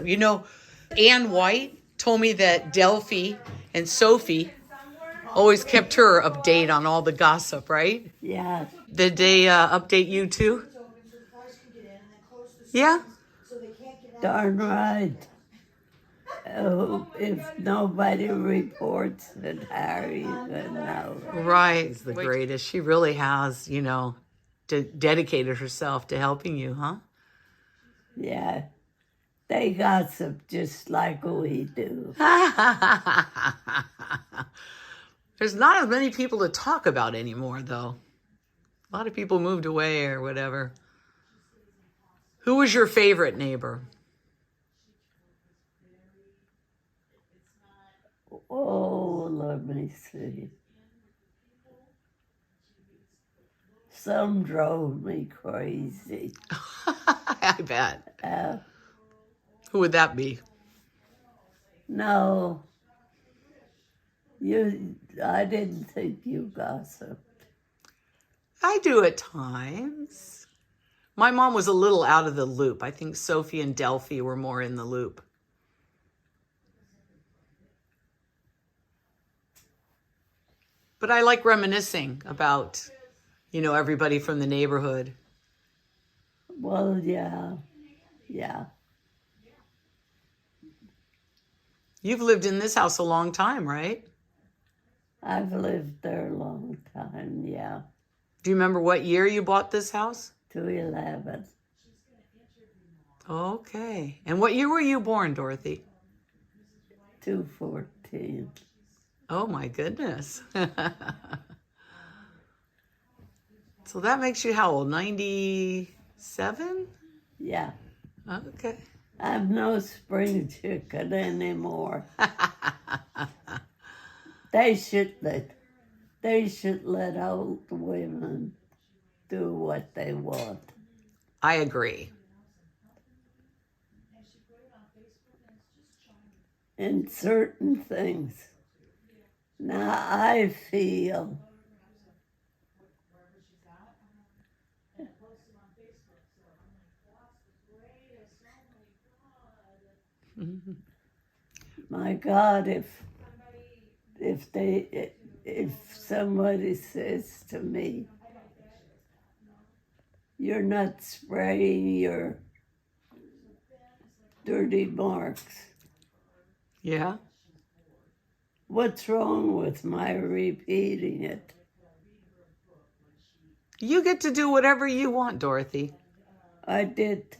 You know, Ann White told me that Delphi and Sophie always kept her update on all the gossip, right? Yeah, Did they update you too? Yeah? darn right. Oh, if nobody reports it, Harry would know. Right. She's the greatest. She really has, dedicated herself to helping you, huh? Yeah, they gossip just like we do. There's not as many people to talk about anymore, though. A lot of people moved away or whatever. Who was your favorite neighbor? Oh, let me see. Some drove me crazy. I bet. Uh, Who would that be? no, I didn't think you gossiped. I do at times. My mom was a little out of the loop. I think Sophie and Delphi were more in the loop. But I like reminiscing about, everybody from the neighborhood. Well, yeah. You've lived in this house a long time, right? I've lived there a long time, yeah. Do you remember what year you bought this house? 211. Okay. And what year were you born, Dorothy? 214. Oh, my goodness. So that makes you how old? 97? Yeah. Okay. I'm no spring chicken anymore. They should let old women do what they want. I agree. In certain things. Now I feel my God, if somebody says to me, "You're not spraying your dirty marks," Yeah. what's wrong with my repeating it? You get to do whatever you want, Dorothy. I did.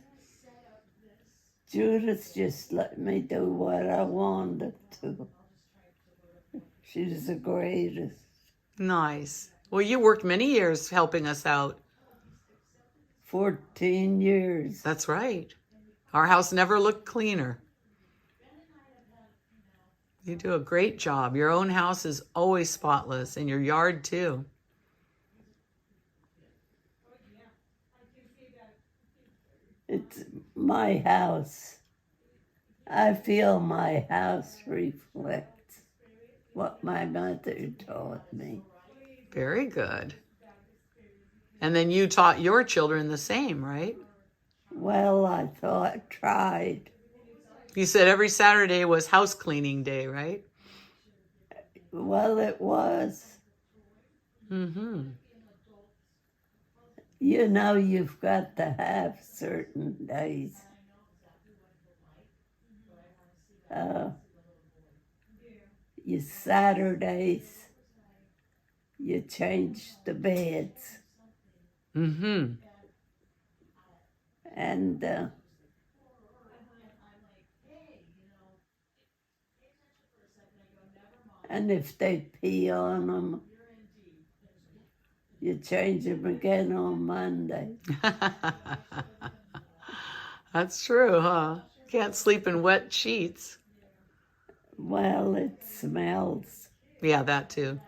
Judith just let me do what I wanted to. She's the greatest. Nice. Well, you worked many years helping us out. 14 years. That's right. Our house never looked cleaner. You do a great job. Your own house is always spotless, and your yard too. It's my house. I feel my house reflects what my mother taught me. Very good. And then you taught your children the same, right? Well, I tried. You said every Saturday was house cleaning day, right? Well, it was. Mm-hmm. You know, you've got to have certain days. You Saturdays, you change the beds. Mm-hmm. And if they pee on them, you change them again on Monday. That's true, huh? Can't sleep in wet sheets. Well, it smells. Yeah, that too.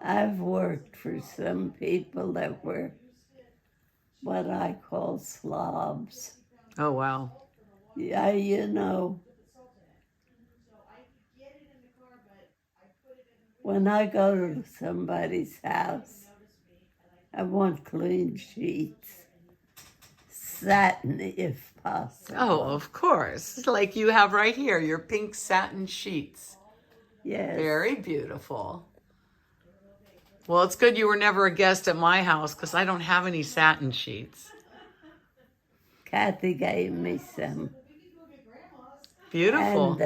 I've worked for some people that were what I call slobs. Oh, wow. Yeah, you know, when I go to somebody's house I want clean sheets. Satin, if possible. Oh, of course. Like you have right here, your pink satin sheets. Yes. Very beautiful. Well, it's good you were never a guest at my house because I don't have any satin sheets. Kathy gave me some. Beautiful.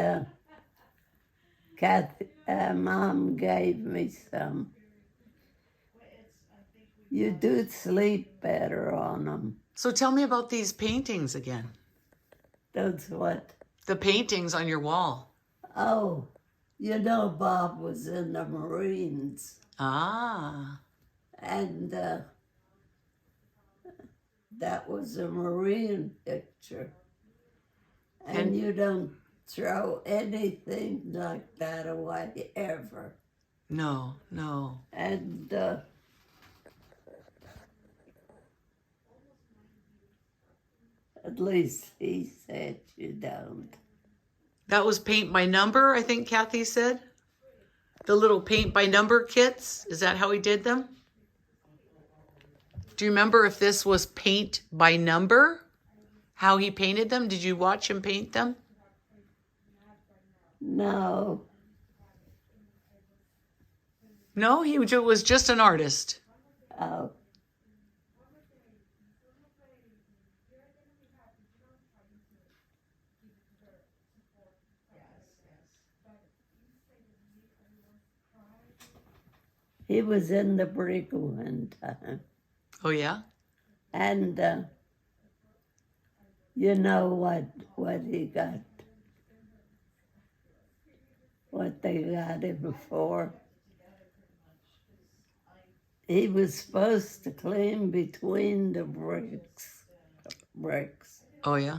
And Mom gave me some. You do sleep better on them. So tell me about these paintings again. That's what? The paintings on your wall. Oh, you know Bob was in the Marines. Ah. And that was a Marine picture. And you don't throw anything like that away ever. No, no. And at least he said you don't. That was paint by number, I think Kathy said. The little paint by number kits. Is that how he did them? Do you remember if this was paint by number? How he painted them? Did you watch him paint them? No. No, he was just an artist. Oh. He was in the brig one time. Oh, yeah? And you know what he got? What they got him for? He was supposed to clean between the bricks. Oh, yeah?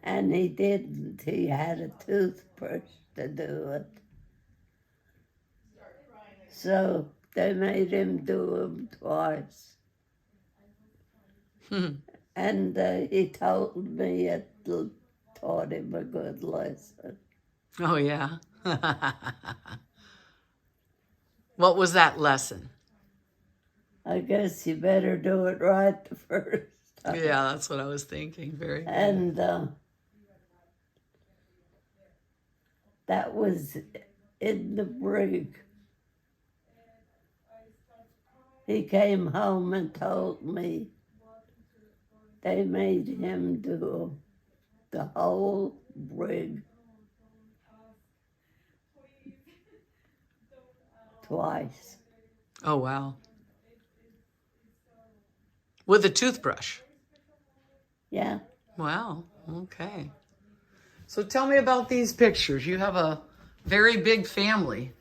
And he didn't. He had a toothbrush to do it. So they made him do them twice. And he told me it taught him a good lesson. Oh, yeah? What was that lesson? I guess you better do it right the first time. Yeah, that's what I was thinking. Very good. And that was in the brig. He came home and told me they made him do the whole brig twice. Oh, wow. With a toothbrush? Yeah. Wow. Okay. So tell me about these pictures. You have a very big family.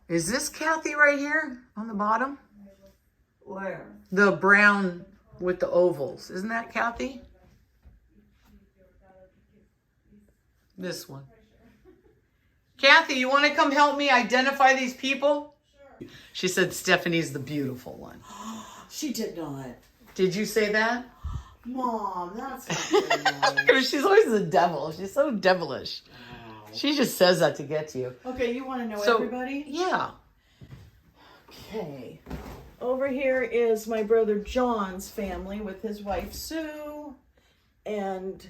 Is this Kathy right here on the bottom? Where? The brown with the ovals. Isn't that Kathy? This one. Kathy, you want to come help me identify these people? Sure. She said Stephanie's the beautiful one. She did not. Did you say that? Mom, that's not very nice. She's always the devil. She's so devilish. Wow. She just says that to get to you. Okay, you want to know So- everybody? Yeah. Okay. Over here is my brother John's family with his wife Sue and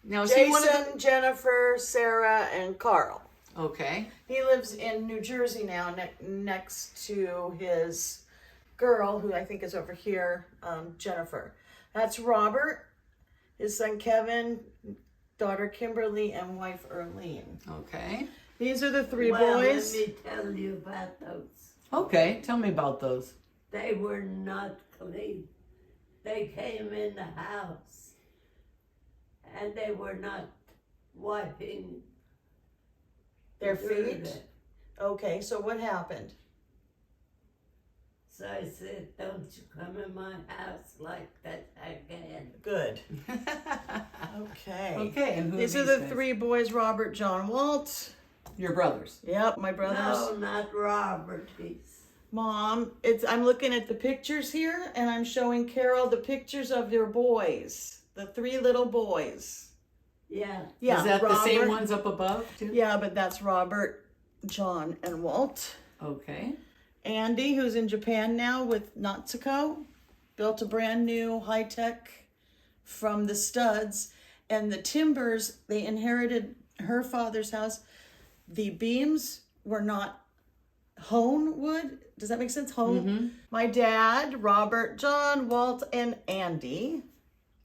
Now, is he one of Jason, Jennifer, Sarah, and Carl. the... Okay. He lives in New Jersey now, next to his girl, who I think is over here, Jennifer. That's Robert, his son Kevin, daughter Kimberly, and wife Erlene. Okay. These are the three Well, boys. let me tell you about those. Okay. Tell me about those. They were not clean. They came in the house and they were not wiping Their dirt feet? up. Okay, so what happened? So I said, don't you come in my house like that again. Good. Okay. Okay. And who These are are the guys? three boys, Robert, John, Walt. Your brothers. Yep, my brothers. No, not Robert. Mom, I'm looking at the pictures here, and I'm showing Carol the pictures of their boys. The three little boys. Yeah. Yeah, Is that Robert, the same ones up above, too? Yeah, but that's Robert, John, and Walt. Okay. Andy, who's in Japan now with Natsuko, built a brand new high-tech from the studs. And the timbers, they inherited her father's house. The beams were not hone wood. Does that make sense? Hone. My dad, Robert, John, Walt, and Andy.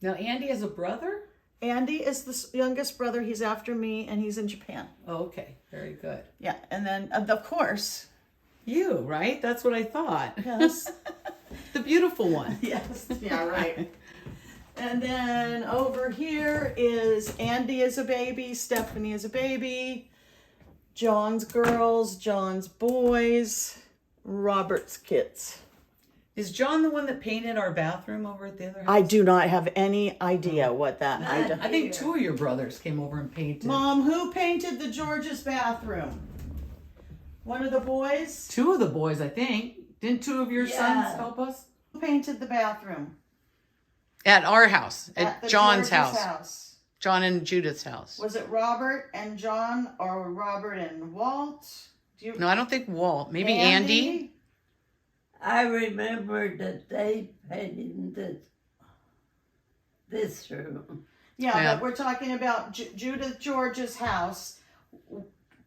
Now, Andy has a brother? Andy is the youngest brother. He's after me, and he's in Japan. Oh, okay. Very good. Yeah, and then, of course... You, right? That's what I thought. Yes. The beautiful one. Yes. Yeah, right. And then over here is Andy is a baby, Stephanie is a baby, John's girls, John's boys, Robert's kids. Is John the one that painted our bathroom over at the other house? I do not have any idea what that I think two of your brothers came over and painted. Mom, who painted the George's bathroom? One of the boys? Two of the boys, I think. Didn't two of your sons help us? Who painted the bathroom? At our house. At the John's George's house. John and Judith's house. Was it Robert and John or Robert and Walt? No, I don't think Walt. Maybe Andy? I remember that they painted this room. Yeah, but we're talking about Judith George's house.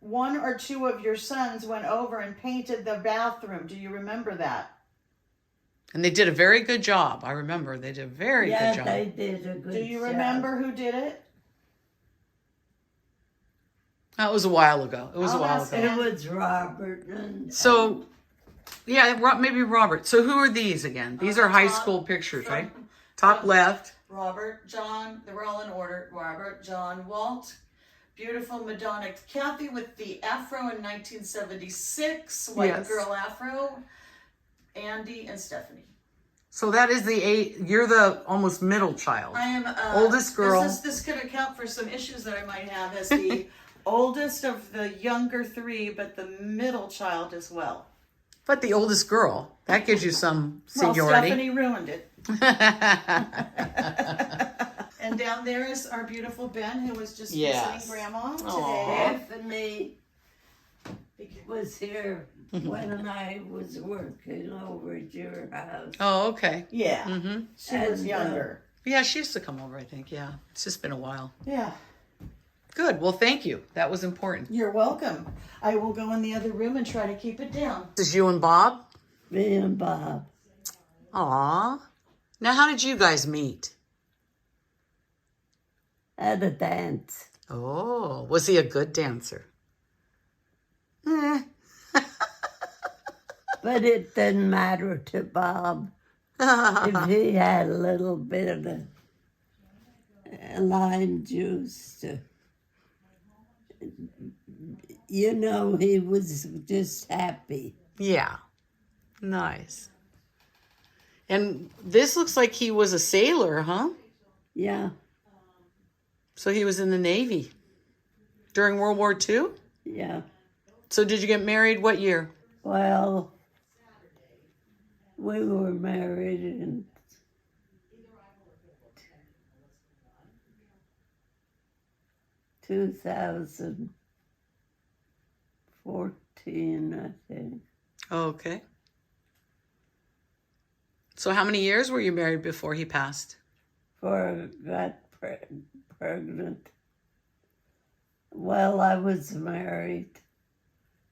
One or two of your sons went over and painted the bathroom. Do you remember that? And they did a very good job. I remember they did a very good job. Yeah, they did a good job. Do you remember who did it? That was a while ago. It was a while ago. It was Robert. And, So, yeah, maybe Robert. So who are these again? These are high school pictures, right? Top left. Robert, John, they were all in order. Robert, John, Walt. Beautiful Madonna. Kathy with the afro in 1976. White girl afro. Andy and Stephanie. So that is you're the almost middle child. I am oldest girl. This could account for some issues that I might have as the oldest of the younger three, but the middle child as well. But the oldest girl. That gives you some seniority. Well, Stephanie ruined it. And down there is our beautiful Ben, who was just visiting Grandma today. Stephanie was here when I was working over at your house. Oh, okay. Yeah. She was younger. Yeah, she used to come over, I think. Yeah. It's just been a while. Yeah. Good. Well, thank you. That was important. You're welcome. I will go in the other room and try to keep it down. This is you and Bob? Me and Bob. Aw. Now, how did you guys meet? At a dance. Oh, was he a good dancer? But it didn't matter to Bob. If he had a little bit of lime juice, he was just happy. Yeah. Nice. And this looks like he was a sailor, huh? Yeah. So he was in the Navy during World War II? Yeah. So did you get married what year? Well, we were married in 2014, I think. Okay. So how many years were you married before he passed? Before I got pregnant. Well, I was married.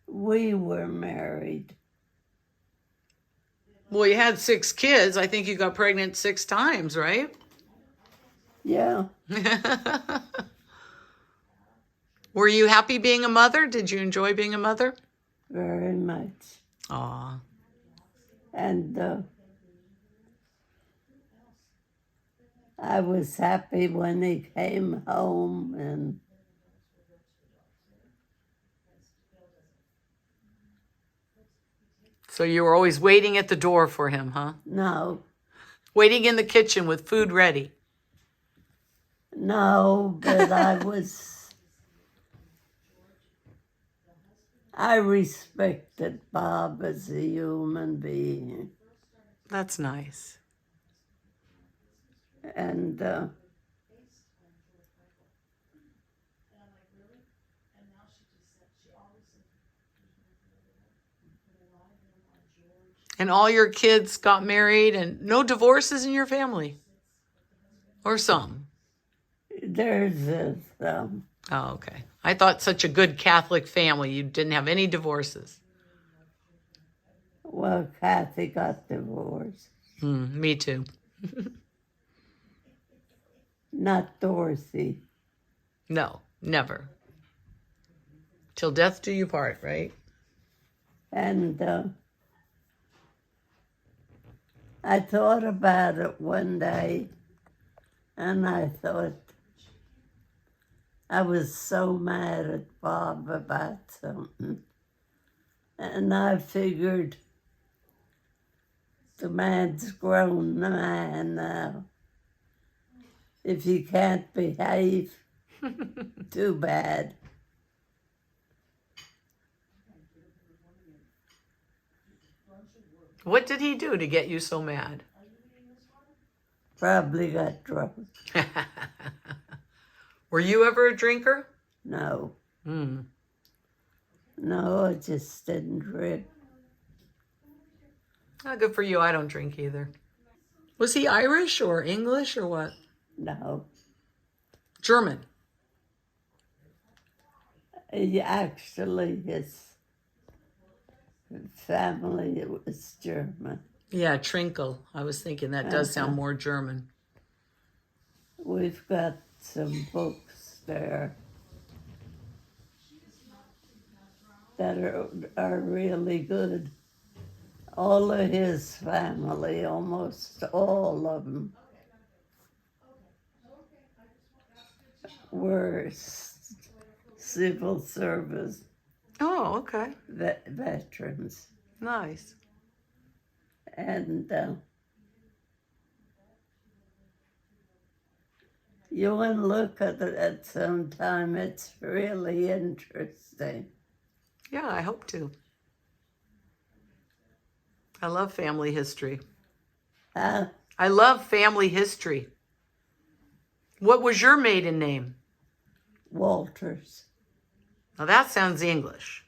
We were married. Well, you had 6 kids. I think you got pregnant 6 times, right? Yeah. Were you happy being a mother? Did you enjoy being a mother? Very much. Aw. And I was happy when he came home, and So you were always waiting at the door for him, huh? no, Waiting in the kitchen with food ready. no, but I respected Bob as a human being. That's nice. And And all your kids got married and no divorces in your family? Or some? There's some. Oh, okay. I thought such a good Catholic family, you didn't have any divorces. Well, Kathy got divorced. Me too. Not Dorothy. No, never. Till death do you part, right? And I thought about it one day, and I thought I was so mad at Bob about something. And I figured the man's grown man now. If he can't behave, too bad. What did he do to get you so mad? Probably got drunk. Were you ever a drinker? No. Hmm. No, I just didn't drink. Oh, good for you. I don't drink either. Was he Irish or English or what? No. German. Actually, his family was German. Yeah, Trinkle. I was thinking that does sound more German. We've got some books there that are really good. All of his family, almost all of them, were civil service Oh, okay. veterans. Nice. And you want to look at it at some time. It's really interesting. Yeah, I hope to. I love family history. I love family history. What was your maiden name? Walters. Now that sounds English,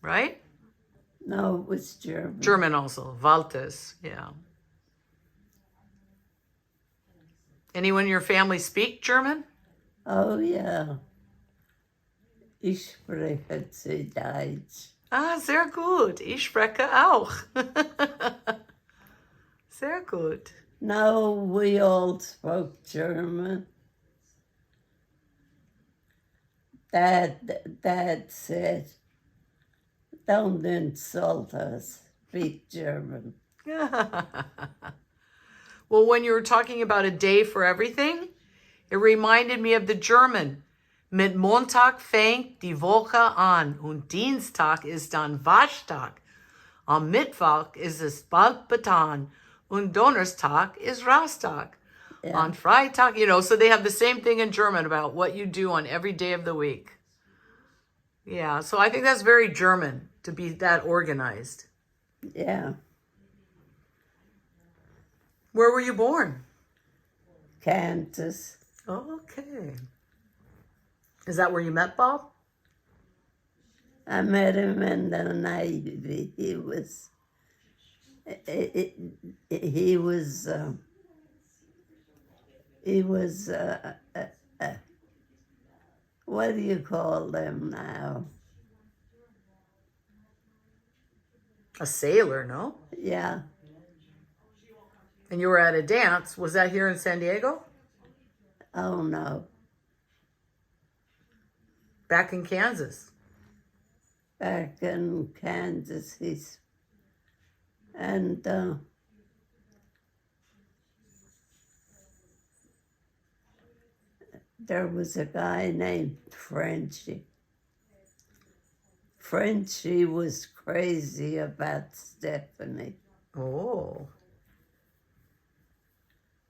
right? No, it was German. German also. Walters, yeah. Anyone in your family speak German? Oh, yeah. Ich spreche sie Deutsch. Ah, sehr gut. Ich spreche auch. Sehr gut. No, we all spoke German. Dad said, don't insult us, speak German. Well, when you were talking about a day for everything, it reminded me of the German. Mit Montag fängt die Woche an und Dienstag ist dann Waschtag. Am Mittwoch ist es bald betan und Donnerstag ist Rasttag. Yeah. On Freitag, so they have the same thing in German about what you do on every day of the week. Yeah, so I think that's very German to be that organized. Yeah. Where were you born? Kansas. Okay. Is that where you met Bob? I met him in the Navy. He was what do you call them now? A sailor, no? Yeah. And you were at a dance. Was that here in San Diego? Oh, no. Back in Kansas? Back in Kansas. And there was a guy named Frenchie. Frenchie was crazy about Stephanie. Oh.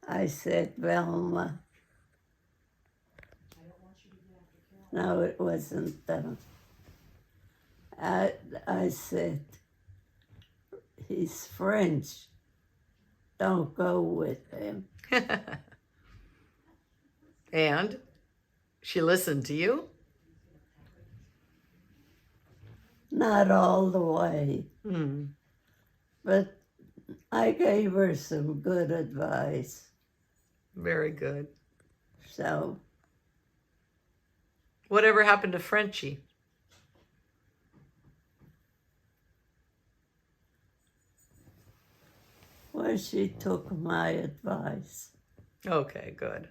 I said, Velma. No, it wasn't them. I said, he's French. Don't go with him. And she listened to you? Not all the way. Hmm. But I gave her some good advice. Very good. So, Whatever happened to Frenchie? well, she took my advice. Okay, good.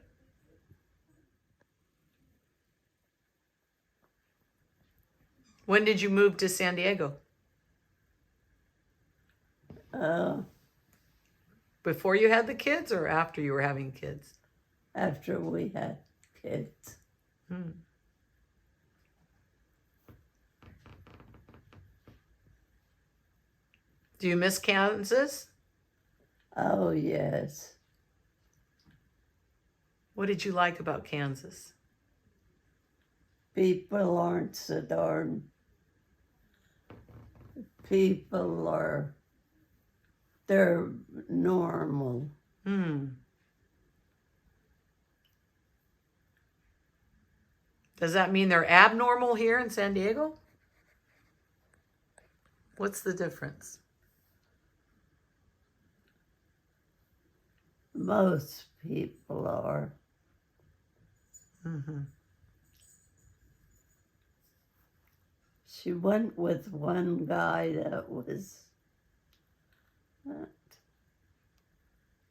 When did you move to San Diego? Before you had the kids or after you were having kids? After we had kids. Hmm. Do you miss Kansas? Oh, yes. What did you like about Kansas? People aren't so darn. People are, they're normal. Hmm. Does that mean they're abnormal here in San Diego? What's the difference? Most people are. Mm-hmm. She went with one guy that was,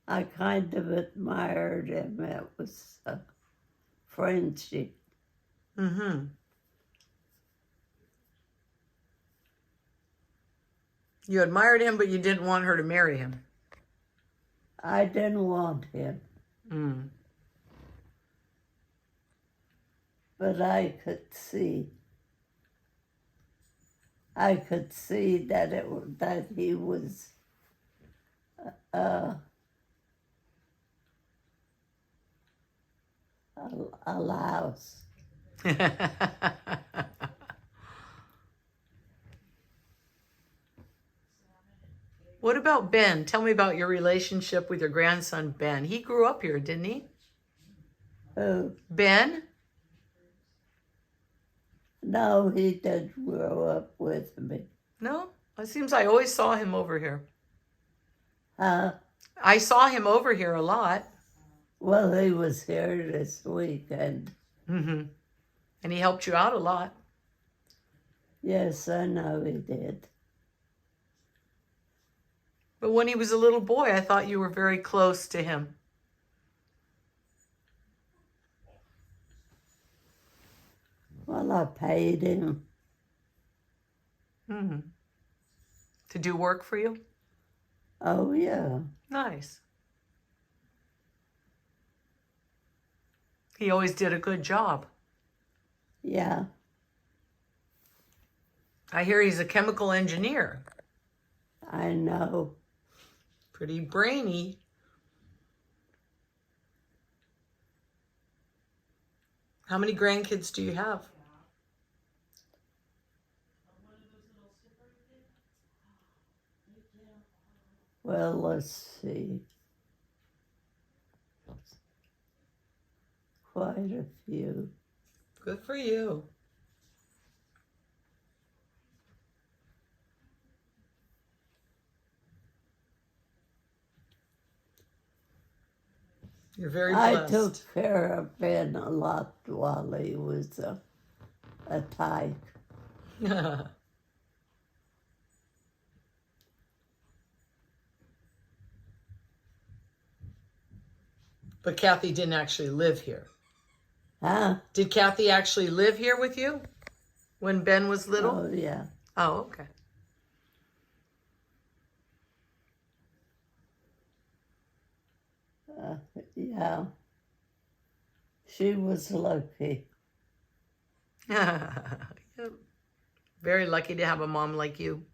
I kind of admired him. It was a friendship. Mm-hmm. You admired him, but you didn't want her to marry him. I didn't want him, Mm. but I could see that he was a louse. What about Ben? Tell me about your relationship with your grandson, Ben. He grew up here, didn't he? Who? Ben? No, he didn't grow up with me. No? It seems I always saw him over here. Huh? I saw him over here a lot. Well, he was here this weekend. Mm-hmm. And he helped you out a lot. Yes, I know he did. But when he was a little boy, I thought you were very close to him. Well, I paid him. Mm-hmm. To do work for you? Oh, yeah. Nice. He always did a good job. Yeah. I hear he's a chemical engineer. I know. Pretty brainy. How many grandkids do you have? Well, let's see. Quite a few. Good for you. You're very I blessed. took care of Ben a lot while he was a tyke. But Kathy didn't actually live here. Huh? Did Kathy actually live here with you when Ben was little? Oh, yeah. Oh, okay. Yeah. She was lucky. Yep. Very lucky to have a mom like you.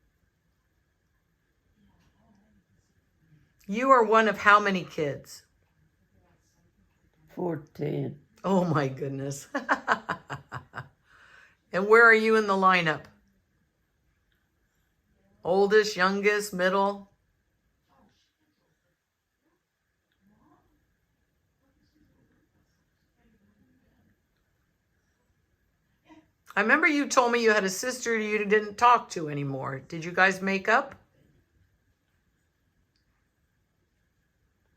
You are one of how many kids? 14. Oh my goodness. And where are you in the lineup? Oldest, youngest, middle? I remember you told me you had a sister you didn't talk to anymore. Did you guys make up?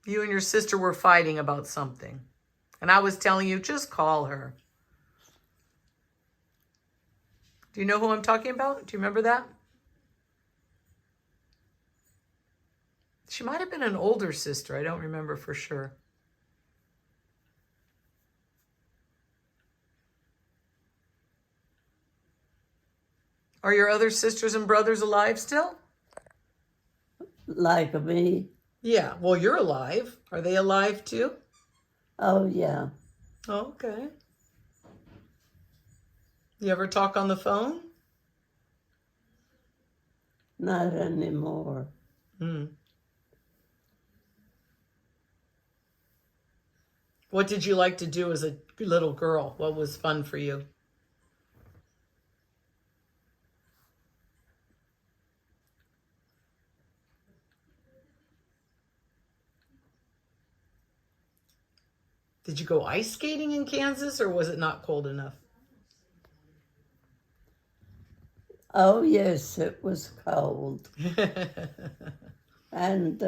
You and your sister were fighting about something. And I was telling you, just call her. Do you know who I'm talking about? Do you remember that? She might have been an older sister. I don't remember for sure. Are your other sisters and brothers alive still? Like me. Yeah, well, you're alive. Are they alive too? Oh, yeah. Oh, okay. You ever talk on the phone? Not anymore. What did you like to do as a little girl? What was fun for you? Did you go ice skating in Kansas, or was it not cold enough? Oh, yes, it was cold. And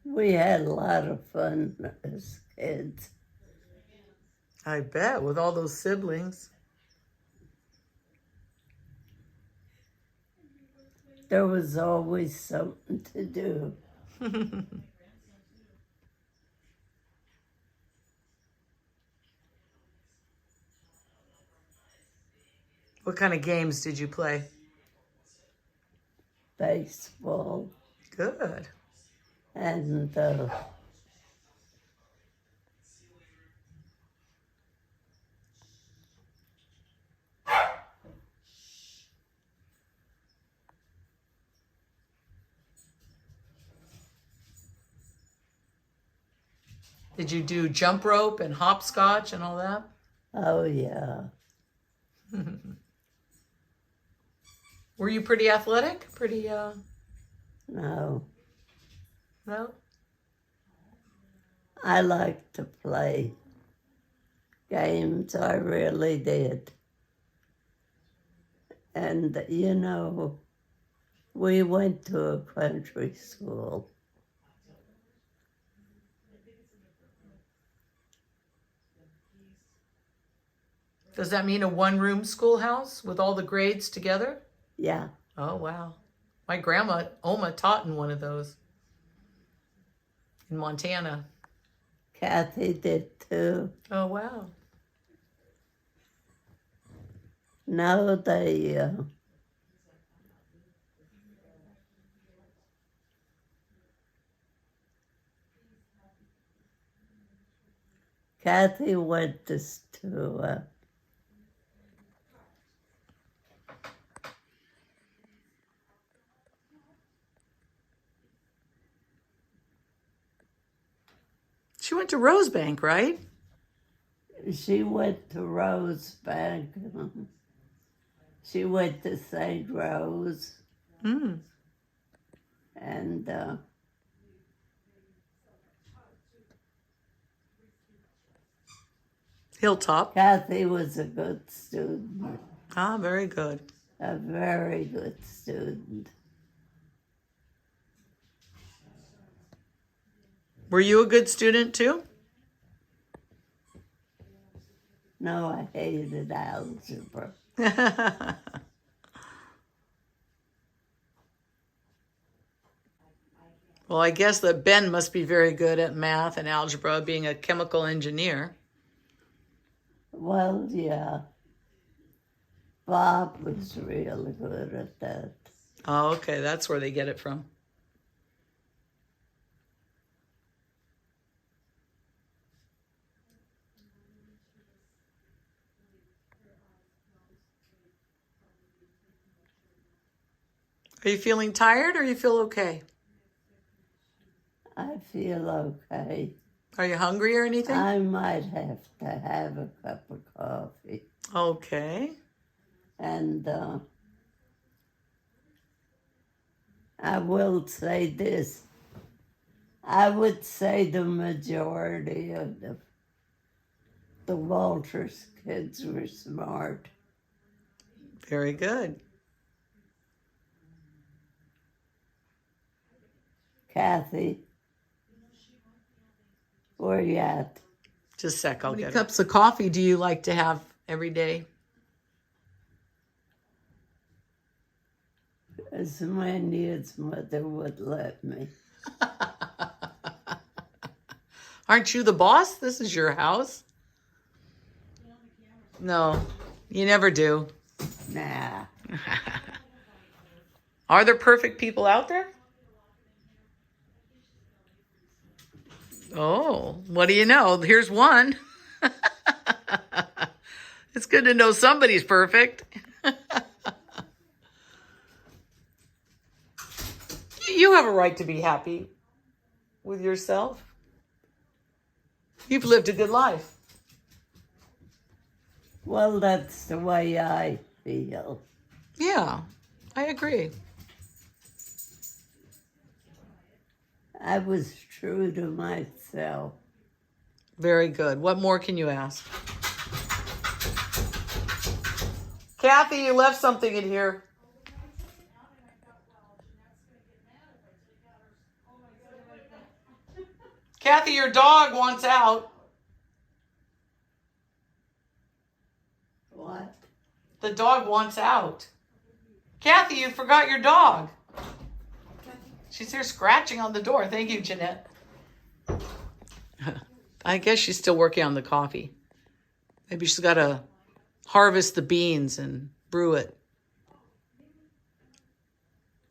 we had a lot of fun as kids. I bet, with all those siblings. There was always something to do. What kind of games did you play? Baseball Good. and Did you do jump rope and hopscotch and all that? oh, yeah. Were you pretty athletic? Pretty, No, no? I liked to play games. I really did. And, you know, we went to a country school. Does that mean a one-room schoolhouse with all the grades together? Yeah. Oh, wow. My grandma, Oma, taught in one of those in Montana. Kathy did too. Oh, wow. No, they Kathy went to She went to Rosebank, right? she went to Rosebank. She went to St. Rose. And Hilltop. Kathy was a good student, Ah, very good. a very good student. Were you a good student too? No, I hated algebra. Well, I guess that Ben must be very good at math and algebra, being a chemical engineer. Well, yeah. Bob was really good at that. Oh, okay. That's where they get it from. Are you feeling tired or you feel okay? I feel okay. Are you hungry or anything? I might have to have a cup of coffee. Okay. And I will say this. I would say the majority of the Walters kids were smart. Very good. Kathy, where you at? Just a sec, I'll get it. How many cups of coffee do you like to have every day? As many as Mother would let me. Aren't you the boss? This is your house. No, you never do. Nah. Are there perfect people out there? Oh, what do you know? Here's one. It's good to know somebody's perfect. You have a right to be happy with yourself. You've lived a good life. Well, that's the way I feel. Yeah, I agree. I was true to myself. Very good. What more can you ask? Kathy, you left something in here. Kathy, your dog wants out. What? The dog wants out. Kathy, you forgot your dog. She's here scratching on the door. Thank you, Jeanette. I guess she's still working on the coffee. Maybe she's got to harvest the beans and brew it.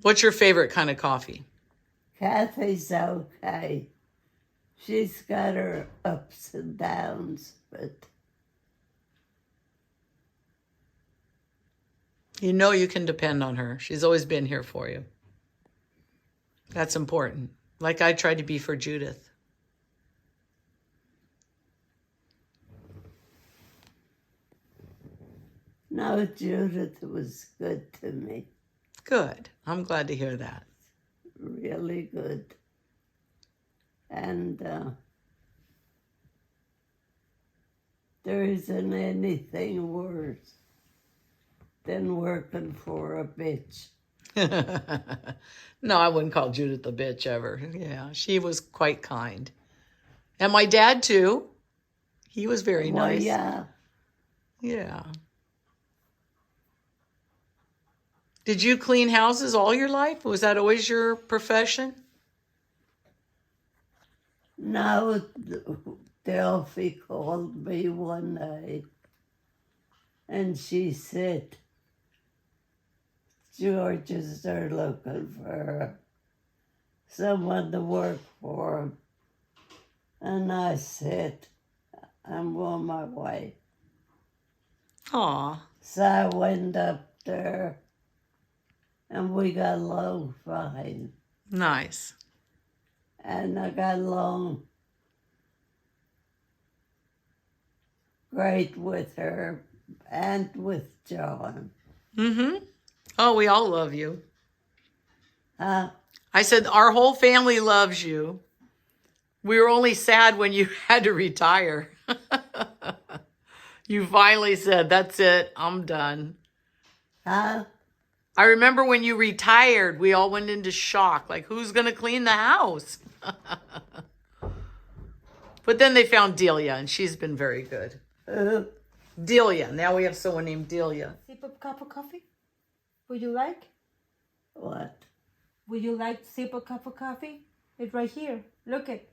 What's your favorite kind of coffee? Kathy's okay. She's got her ups and downs, but You know you can depend on her. She's always been here for you. That's important. Like I tried to be for Judith. no, Judith was good to me. Good. I'm glad to hear that. Really good. And there isn't anything worse than working for a bitch. No, I wouldn't call Judith a bitch ever. Yeah, she was quite kind. And my dad, too. He was very Well, nice. yeah. Yeah. Did you clean houses all your life? Was that always your profession? Now, Delphi called me one night and she said, George is there looking for someone to work for him. And I said, I'm on my way. Aw, So I went up there and we got along fine. nice. And I got along great with her and with John. Mm-hmm. Oh, we all love you. Huh? I said our whole family loves you. We were only sad when you had to retire. You finally said, that's it, I'm done. Huh? I remember when you retired, we all went into shock. Like, who's going to clean the house? But then they found Delia, and she's been very good. Delia. Now we have someone named Delia. Sip a cup of coffee? Would you like? What? Would you like to sip a cup of coffee? It's right here. Look it.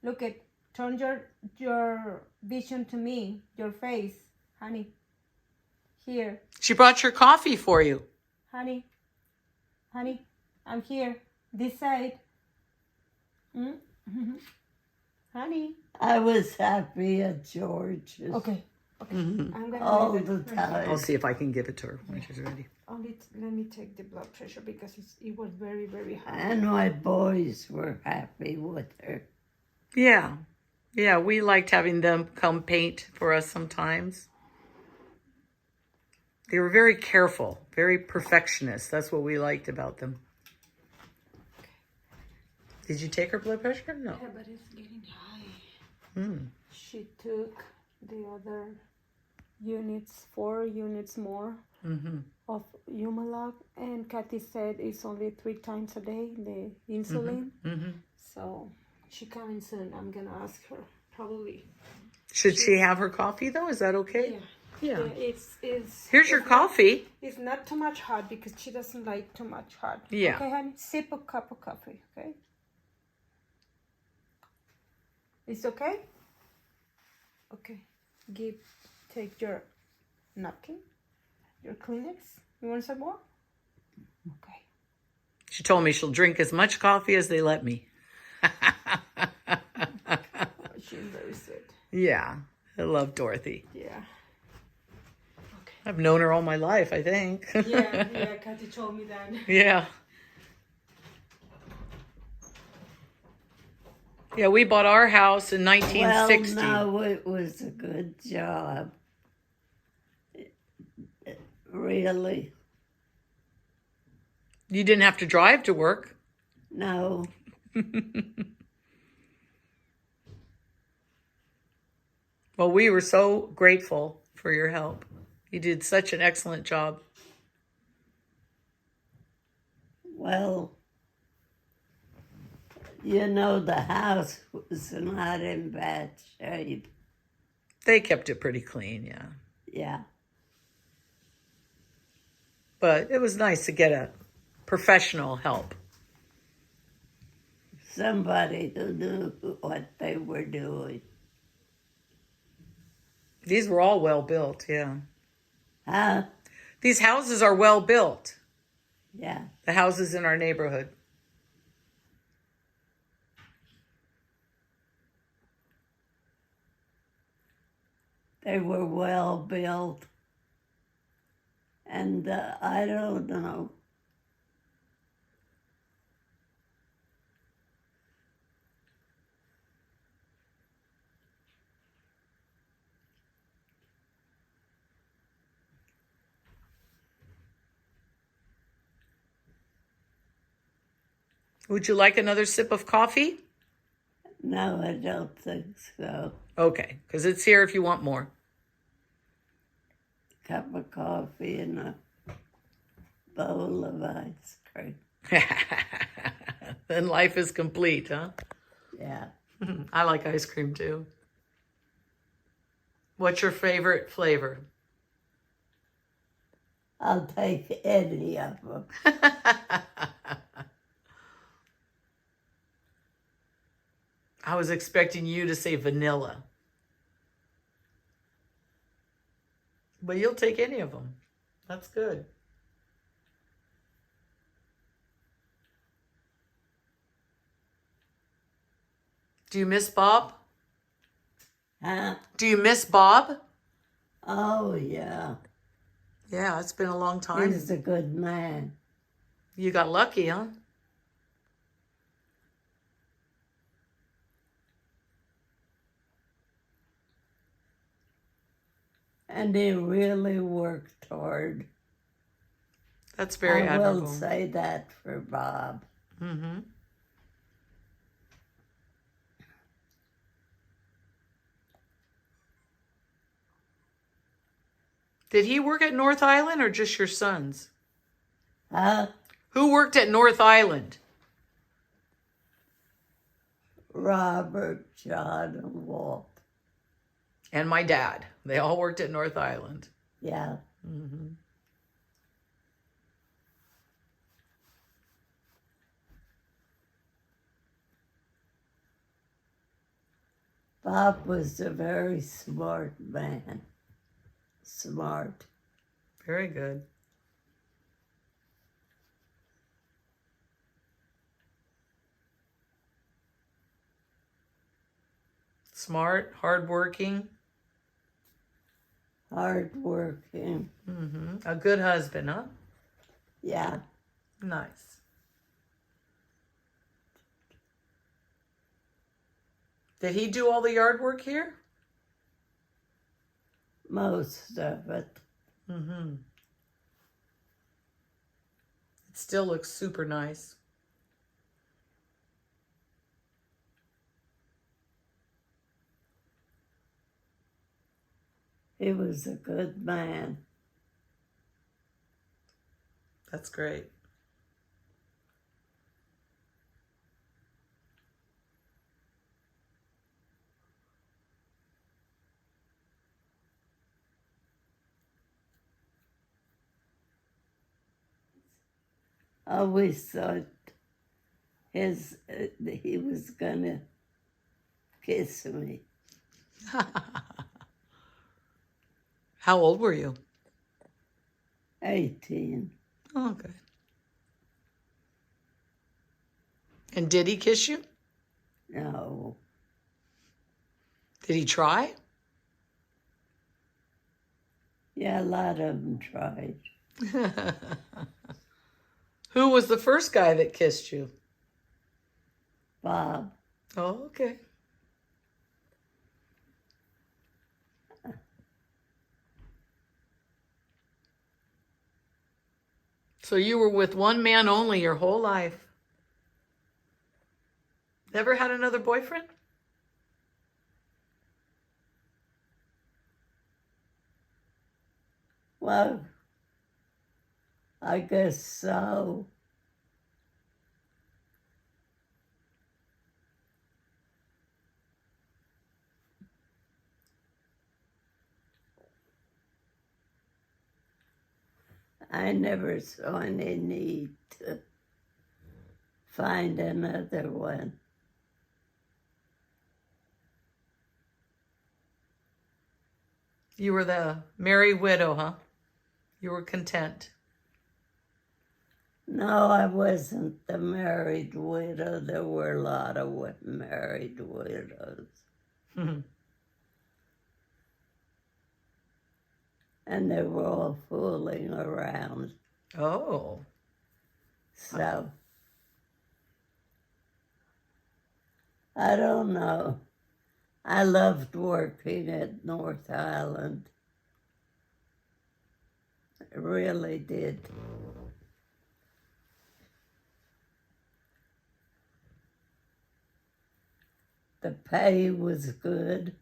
Look it. Turn your vision to me, your face, honey. Here, She brought your coffee for you. honey. Honey, I'm here. This side. Honey. I was happy at George's Okay. I'm gonna all leave the it. time. I'll see if I can give it to her when she's ready. Only let me take the blood pressure because it was very, very high. And my boys were happy with her. Yeah. Yeah, we liked having them come paint for us sometimes. They were very careful, very perfectionist. That's what we liked about them. Did you take her blood pressure? No. Yeah, but it's getting high. She took the other units, 4 units more of Humalog, and Kathy said it's only 3 times a day, the insulin. So she coming soon. I'm gonna ask her probably. Should she have her coffee though? Is that okay? Yeah. Yeah. It's Here's your coffee. It's not too much hot because she doesn't like too much hot. Yeah. Okay, honey, sip a cup of coffee. Okay. It's okay. Okay. Take your napkin, your Kleenex. You want some more? Okay. She told me she'll drink as much coffee as they let me. She's very sweet. Yeah. I love Dorothy. Yeah. I've known her all my life, I think. Yeah, Kathy told me that. Yeah. Yeah, we bought our house in 1960. Well, no, it was a good job. Really. You didn't have to drive to work. No. Well, we were so grateful for your help. You did such an excellent job. Well, you know, the house was not in bad shape. They kept it pretty clean, yeah. Yeah. But it was nice to get a professional help. Somebody who knew what they were doing. These were all well built, yeah. Huh? These houses are well built. Yeah. The houses in our neighborhood. They were well built. And I don't know. Would you like another sip of coffee? No, I don't think so. Okay, because it's here if you want more. Cup of coffee and a bowl of ice cream. Then life is complete, huh? Yeah. I like ice cream too. What's your favorite flavor? I'll take any of them. I was expecting you to say vanilla. But you'll take any of them. That's good. Do you miss Bob? Huh? Do you miss Bob? Oh, yeah. Yeah, it's been a long time. He's a good man. You got lucky, huh? And he really worked hard. That's very I admirable. will say that for Bob. Mm-hmm. Did he work at North Island or just your sons? Huh? Who worked at North Island? Robert, John, and Walt. And my dad. They all worked at North Island. Yeah. Mm-hmm. Bob was a very smart man. Smart. Very good. Smart, hardworking. Hardworking. Mm-hmm. A good husband, huh? Yeah. Nice. Did he do all the yard work here? Most of it. Mm-hmm. It still looks super nice. He was a good man. That's great. I always thought he was gonna kiss me. How old were you? 18. Oh, okay. And did he kiss you? No. Did he try? Yeah, a lot of them tried. Who was the first guy that kissed you? Bob. Oh, okay. So you were with one man only your whole life. Never had another boyfriend? Well, I guess so. I never saw any need to find another one. You were the merry widow, huh? You were content. No, I wasn't the married widow. There were a lot of married widows. And they were all fooling around. Oh. So, I don't know. I loved working at North Island. I really did. The pay was good.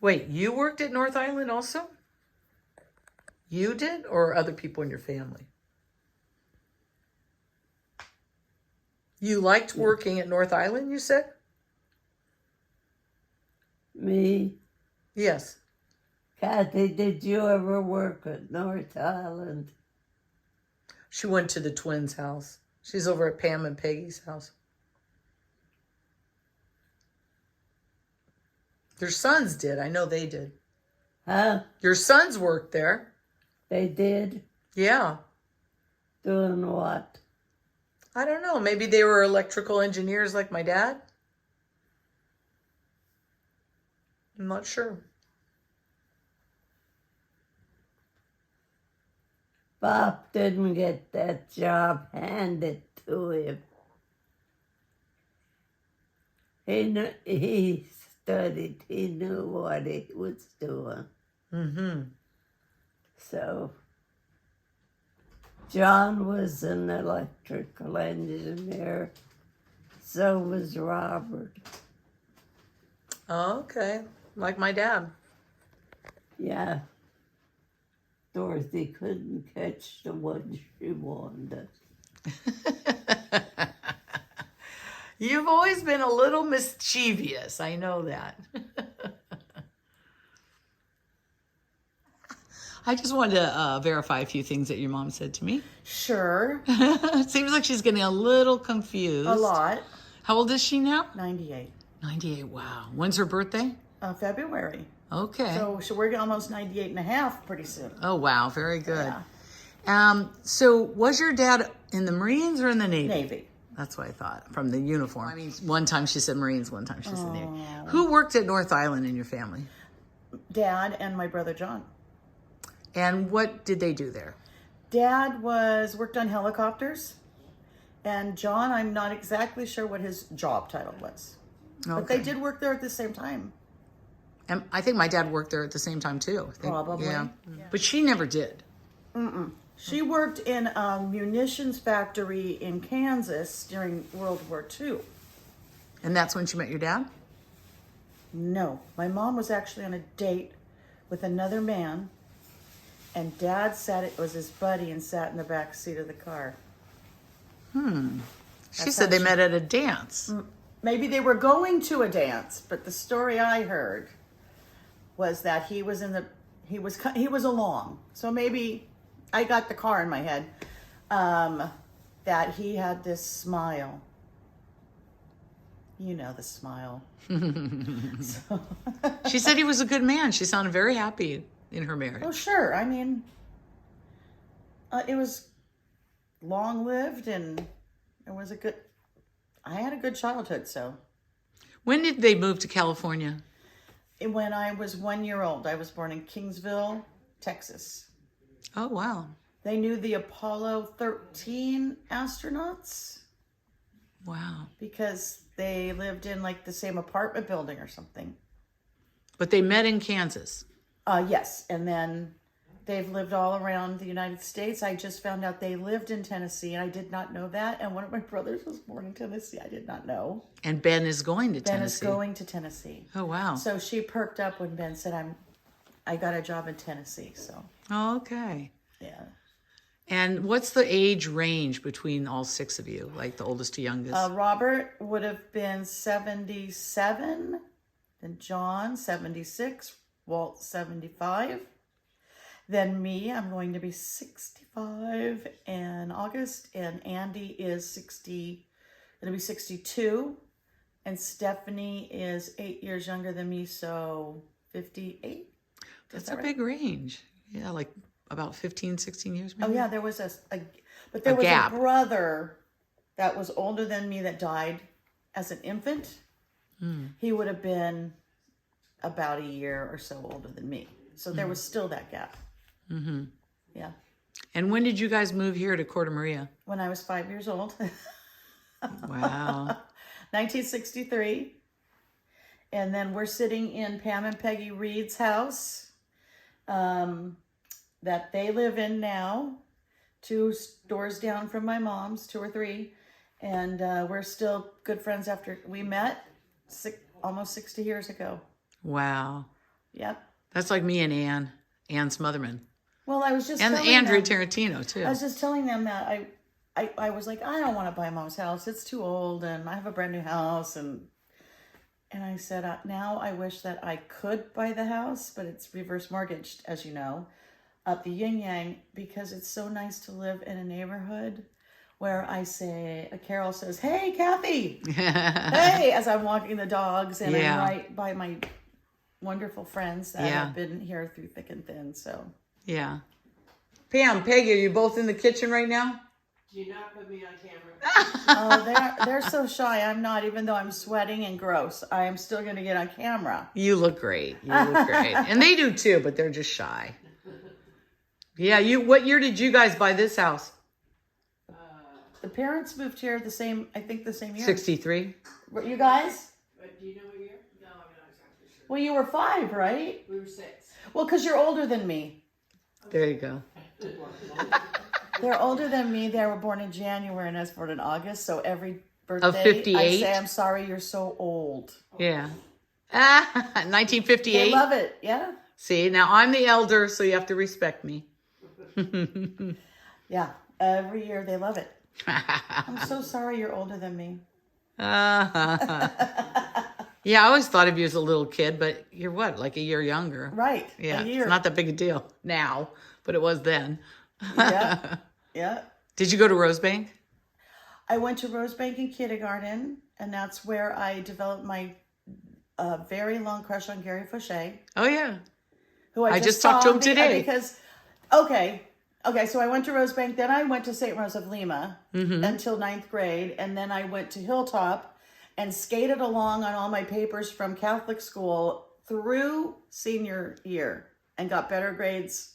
Wait, you worked at North Island also? You did, or other people in your family? You liked working at North Island, you said? Me, Yes. Kathy, did you ever work at North Island? She went to the twins' house. She's over at Pam and Peggy's house. Your sons did. I know they did. Huh? Your sons worked there. They did? Yeah. Doing what? I don't know. Maybe they were electrical engineers like my dad. I'm not sure. Bob didn't get that job handed to him. He studied. He knew what he was doing. Mm-hmm. So, John was an electrical engineer. So was Robert. Oh, okay. Like my dad. Yeah. Dorothy couldn't catch the one she wanted. You've always been a little mischievous. I know that. I just wanted to verify a few things that your mom said to me. Sure. It seems like she's getting a little confused. A lot. How old is she now? 98. 98. Wow. When's her birthday? February. Okay. So we're almost 98 and a half pretty soon. Oh, wow. Very good. Yeah. So was your dad in the Marines or in the Navy? Navy. That's what I thought, from the uniform. I mean, one time she said Marines, one time she said Navy. Who worked at North Island in your family? Dad and my brother John. And what did they do there? Dad worked on helicopters, and John, I'm not exactly sure what his job title was. But they did work there at the same time. And I think my dad worked there at the same time too. I think, Probably. Yeah. But she never did. She worked in a munitions factory in Kansas during World War II. And that's when she met your dad? No, my mom was actually on a date with another man, and Dad it was his buddy and sat in the back seat of the car. She That's said how they she- met at a dance. Maybe they were going to a dance, but the story I heard was that he was along. So maybe I got the car in my head. That he had this smile. You know the smile. So, She said he was a good man. She sounded very happy in her oh marriage. sure. I mean, it was long lived, and it was I had a good childhood. So When did they move to California? when I was 1 year old, I was born in Kingsville, Texas. Oh, wow. They knew the Apollo 13 astronauts Wow. because they lived in like the same apartment building or something. But they met in Kansas. Yes, and then they've lived all around the United States. I just found out they lived in Tennessee, and I did not know that. And one of my brothers was born in Tennessee. I did not know. And Ben is going to Ben Tennessee. is going to Tennessee. Oh, wow. So she perked up when Ben said, I got a job in Tennessee. So, Oh, okay. yeah. And what's the age range between all six of you, like the oldest to youngest? Robert would have been 77, then John, 76, Walt, 75. Then me, I'm going to be 65 in August, and Andy is 60, going to be 62, and Stephanie is 8 years younger than me, so 58. That's a big range. Yeah, like about 15, 16 years maybe? Oh yeah, there was a gap. a brother that was older than me that died as an infant. He would have been about a year or so older than me. So there was still that gap. Mm-hmm. Yeah. And when did you guys move here to Corte Maria? When I was 5 years old. Wow. 1963. And then we're sitting in Pam and Peggy Reed's house that they live in now, 2 doors down from my mom's, 2 or 3. And we're still good friends after we met almost 60 years ago. Wow. Yep. That's like me and Ann Smotherman. Well, I was just And telling Andrea them, Tarantino, too. I was just telling them that I was like, I don't want to buy Mom's house. It's too old, and I have a brand new house. And I said, now I wish that I could buy the house, but it's reverse mortgaged, as you know, up the yin yang, because it's so nice to live in a neighborhood where Carol says, hey, Kathy, hey, as I'm walking the dogs, and Yeah. I'm right by my wonderful friends that Yeah. have been here through thick and thin. So, Yeah. Pam, Peggy, are you both in the kitchen right now? Do not put me on camera. oh, they're so shy. I'm not, even though I'm sweating and gross. I am still going to get on camera. You look great. You look great. And they do too, but they're just shy. Yeah, what year did you guys buy this house? The parents moved here the same year. 63? Were you guys? But do you know what year? No, I'm not exactly sure. Well, you were 5, right? We were 6. Well, because you're older than me. There you go. They're older than me. They were born in January and I was born in August. So every birthday, Of 58? I say, I'm sorry, you're so old. Yeah. They 1958? love it. Yeah. See, now I'm the elder, so you have to respect me. Yeah. Every year they love it. I'm so sorry you're older than me. Yeah, I always thought of you as a little kid, but you're what, like a year younger? Right. Yeah, A year. it's not that big a deal now, but it was then. Yeah. Yeah. Did you go to Rosebank? I went to Rosebank in kindergarten, and that's where I developed my very long crush on Gary Fauché, Oh, yeah. who I just talked saw to him today. Okay, so I went to Rosebank, then I went to St. Rose of Lima Mm-hmm. until 9th grade, and then I went to Hilltop and skated along on all my papers from Catholic school through senior year and got better grades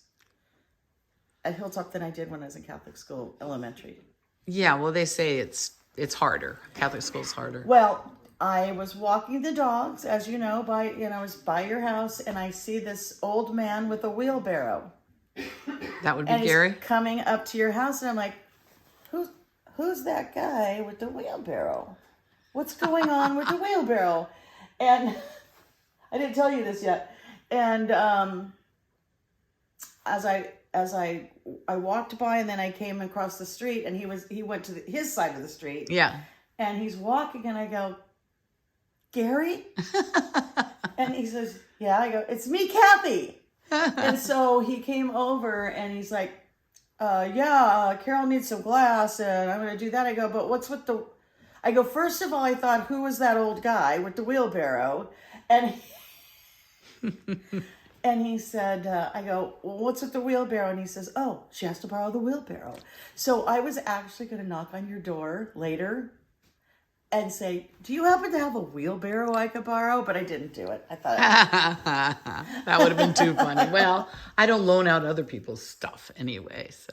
at Hilltop than I did when I was in Catholic school, elementary. Yeah, well, they say it's harder. Catholic school's harder. Well, I was walking the dogs, as you know, I was by your house, and I see this old man with a wheelbarrow. That would be And he's Gary? coming up to your house, and I'm like, who's that guy with the wheelbarrow? What's going on with the wheelbarrow? And I didn't tell you this yet. And as I walked by, and then I came across the street, and he went to his side of the street. Yeah. And he's walking, and I go, Gary? And he says, yeah. I go, it's me, Kathy. And so he came over, and he's like, Carol needs some glass, and I'm going to do that. I go, but what's with the... I go, first of all, I thought, who was that old guy with the wheelbarrow? And and he said, I go, well, what's with the wheelbarrow? And he says, oh, she has to borrow the wheelbarrow. So I was actually going to knock on your door later and say, do you happen to have a wheelbarrow I could borrow? But I didn't do it. I thought... That would have been too funny. Well, I don't loan out other people's stuff anyway, so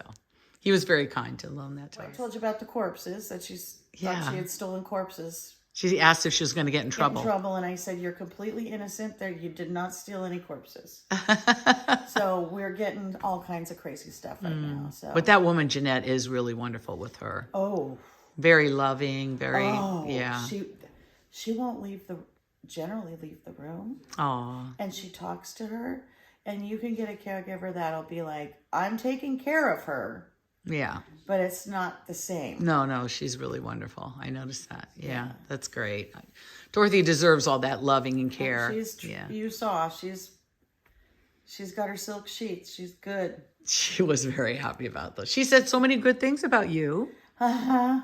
he was very kind to loan that to I us. told you about the corpses, that thought she had stolen corpses. She asked if she was going to get in trouble. And I said, you're completely innocent there. You did not steal any corpses. So we're getting all kinds of crazy stuff right now. So. But that woman, Jeanette, is really wonderful with her. Oh. Very loving, very, She won't generally leave the room. Aw. And she talks to her. And you can get a caregiver that'll be like, I'm taking care of her. Yeah. But it's not the same. No, she's really wonderful. I noticed that. Yeah, that's great. Dorothy deserves all that loving and care. You saw, she's got her silk sheets. She's good. She was very happy about those. She said so many good things about you. Uh-huh.